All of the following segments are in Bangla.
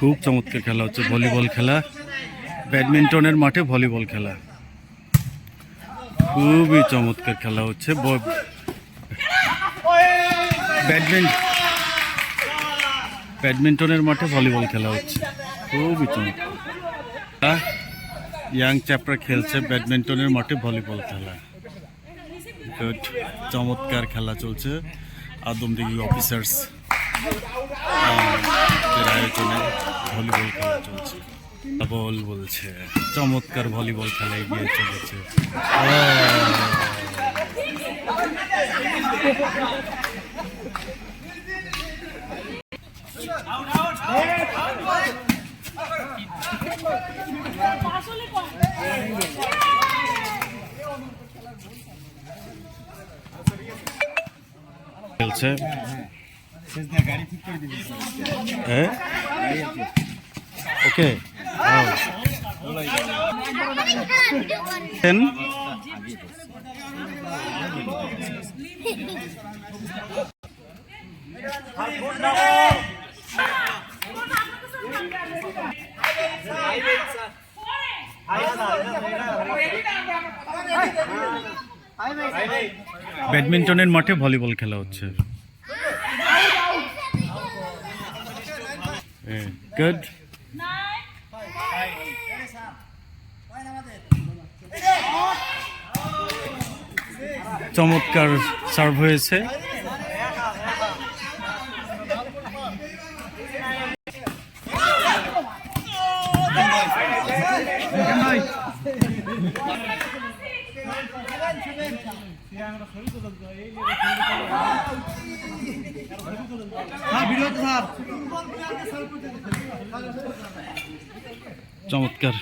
খুব চমৎকার খেলা হচ্ছে, ভলিবল খেলা, ব্যাডমিন্টনের মাঠে ভলিবল খেলা, খুবই চমৎকার খেলা হচ্ছে। ব্যাডমিন্টনের মাঠে ভলিবল খেলা হচ্ছে, খুবই চমৎকার। ইয়াং চ্যাপরা খেলছে ব্যাডমিন্টনের মাঠে ভলিবল খেলা। গুড, চমৎকার খেলা চলছে। আদমদিঘি অফিসার্স আয়োজনে ভলিবল খেলা চলছে। বল বলছে, চমৎকার ভলিবল খেলা এগিয়ে চলেছে। খেলছে ওকে ব্যাডমিন্টনের মাঠে ভলিবল খেলা হচ্ছে। গুড, চমৎকার সার্ভ হয়েছে। চমৎকার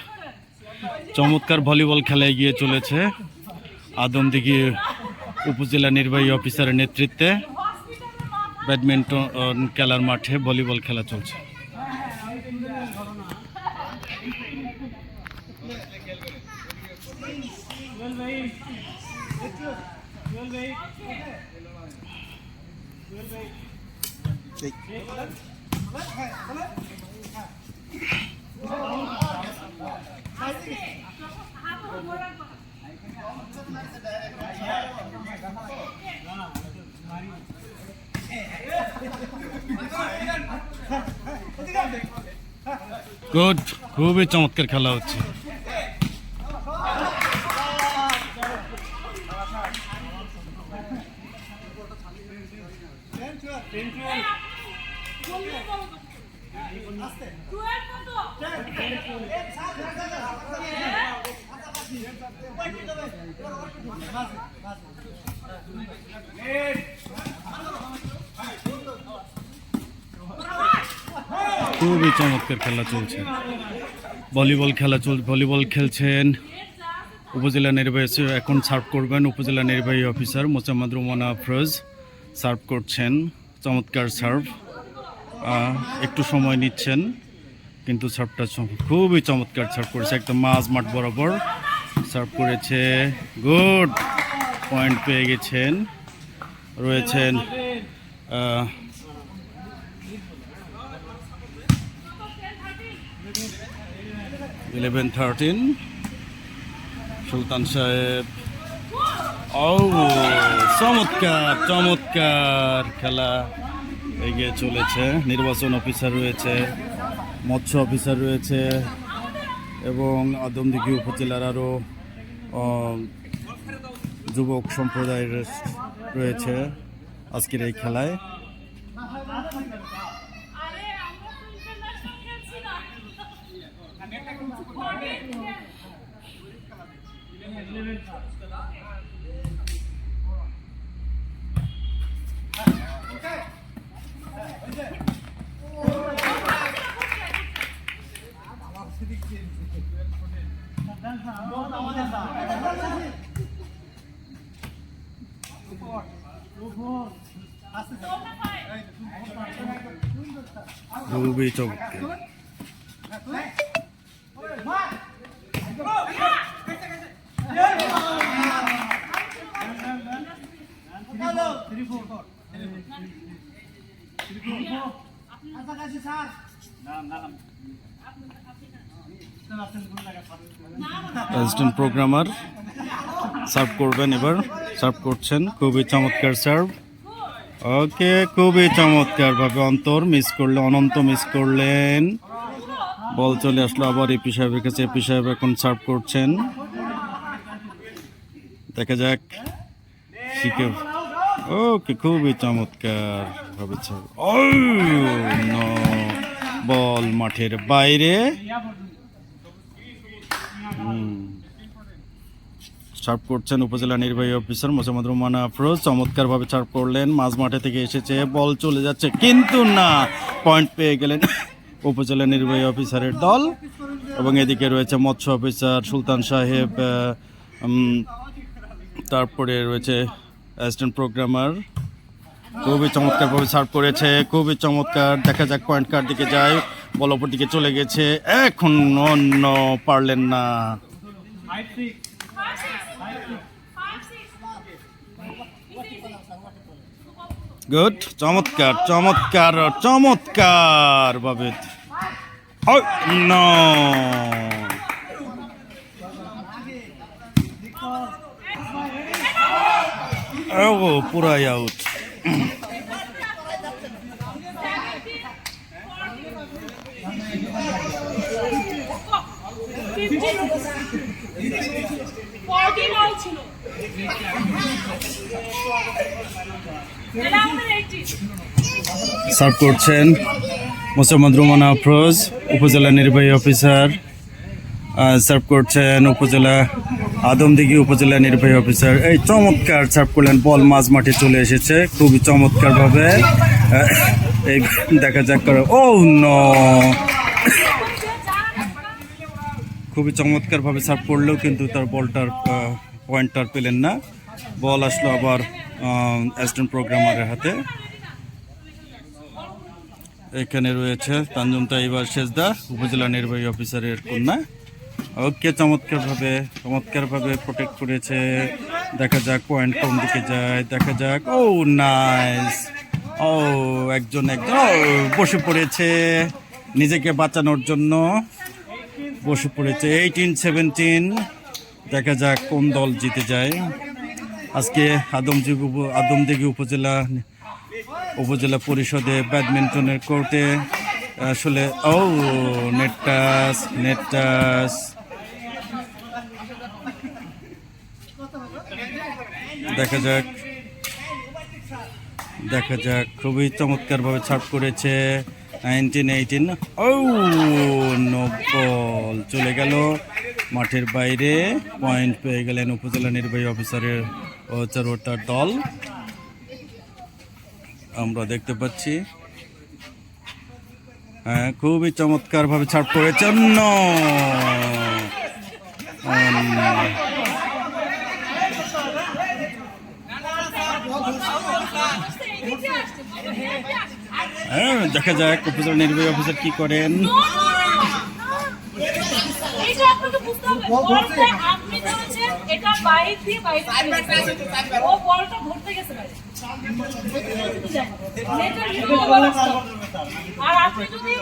চমৎকার ভলিবল খেলা এগিয়ে চলেছে। আদমদিঘি উপজেলা নির্বাহী অফিসারের নেতৃত্বে ব্যাডমিন্টন খেলার মাঠে ভলিবল খেলা চলছে। গুড, খুবই চমৎকার খেলা হচ্ছে। খুবই চমৎকার খেলা চলছে, ভলিবল খেলছেন উপজেলা নির্বাহী। এখন সার্ভ করবেন উপজেলা নির্বাহী অফিসার মোসাম্মদ রুমানা আফরোজ, সার্ভ করছেন। চমৎকার সার্ভ, একটু সময় নিচ্ছেন কিন্তু সার্ভটা খুবই চমৎকার সার্ভ করেছে, একদম মাঝ মাঠ বরাবর সার্ভ করেছে। গুড, পয়েন্ট পেয়ে গেছেন। রয়েছেন 11-13 সুলতান সাহেব। ও চমৎকার চমৎকার খেলা এগিয়ে চলেছে। নির্বাচন অফিসার রয়েছে, মৎস্য অফিসার রয়েছে এবং আদমদিঘি উপজেলার আরও যুবক সম্প্রদায়ের রয়েছে আজকের এই খেলায়। খুবই চমৎকার। অ্যাসিস্ট্যান্ট প্রোগ্রামার সার্ভ করবেন, এবার সার্ভ করছেন, খুবই চমৎকার সার্ভ। ওকে, খুবই চমৎকার ভাবে অন্তর মিস করলে, অনন্ত মিস করলেন, বল চলে আসলো আবার এপি সাহেবের কাছে। এপি সাহেব এখন সার্ভ করছেন, দেখা যাক শিখে। ওকে, খুবই চমৎকার ভাবে সার্ভ। ও নো, বল মাঠের বাইরে। সার্ভ করছেন উপজেলা নির্বাহী অফিসার মোসাম্মদ রুমান আফরোজ, চমৎকার ভাবে সার্ভ করলেন, মাঝ মাঠে থেকে এসেছে, বল চলে যাচ্ছে, কিন্তু না, পয়েন্ট পেয়ে গেলেন উপজেলা নির্বাহী অফিসারের দল। এবং এদিকে রয়েছে মৎস্য অফিসার সুলতান সাহেব, তারপরে রয়েছে অ্যাসিস্ট্যান্ট প্রোগ্রামার, খুবই চমৎকার ভাবে সার্ভ করেছে, খুবই চমৎকার। দেখা যাক পয়েন্ট কার দিকে যায়, বল অপর দিকে চলে গেছে, এখন অন্য পারলেন না। গুড, চমৎকার চমৎকার চমৎকার ভাবে। ও পুরাই আউট। সার্ভ করছেন মোসাম্মদ রুমান আফরোজ, উপজেলা নির্বাহী অফিসার। সার্ভ করছেন উপজেলা আদমদিঘি উপজেলা নির্বাহী অফিসার। এই চমৎকার সার্ভ করলেন, বল মাঝ মাঠে চলে এসেছে, খুবই চমৎকার ভাবে। এই দেখা যাক করে, ও নো, খুবই চমৎকার ভাবে সার্ভ করলেও কিন্তু তার বলটার পয়েন্টটার পেলেন না। বল আসলো আবার অ্যাসিস্ট্যান্ট প্রোগ্রামারের হাতে। এখানে রয়েছে তানজুম তাইবা সেজদা, উপজেলা নির্বাহী অফিসারের কন্যা। ওকে, চমৎকার ভাবে প্রোটেক্ট করেছে। দেখা যাক পয়েন্ট কোন দিকে যায়, দেখা যাক। ও নাইস, ও একজন বসে পড়েছে, নিজেকে বাঁচানোর জন্য বসে পড়েছে। 18-17, দেখা যাক কোন দল জিতে যায়। আজকে আদমদিঘি উপজেলা পরিষদে ব্যাডমিন্টনের কোর্টে আসলে নেট টাচ। দেখা যাক খুবই চমৎকার ভাবে সার্ভ করেছে। 19-18, নো, বল চলে গেল মাঠের বাইরে, পয়েন্ট পেয়ে গেলেন উপজেলা নির্বাহী অফিসারের ও তার দল। আমরা দেখতে পাচ্ছি, হ্যাঁ, খুবই চমৎকার ভাবে সার্ভ করেছে। দেখা যাক উপজেলা নির্বাহী অফিসার কি করেন। আর আপনি যদি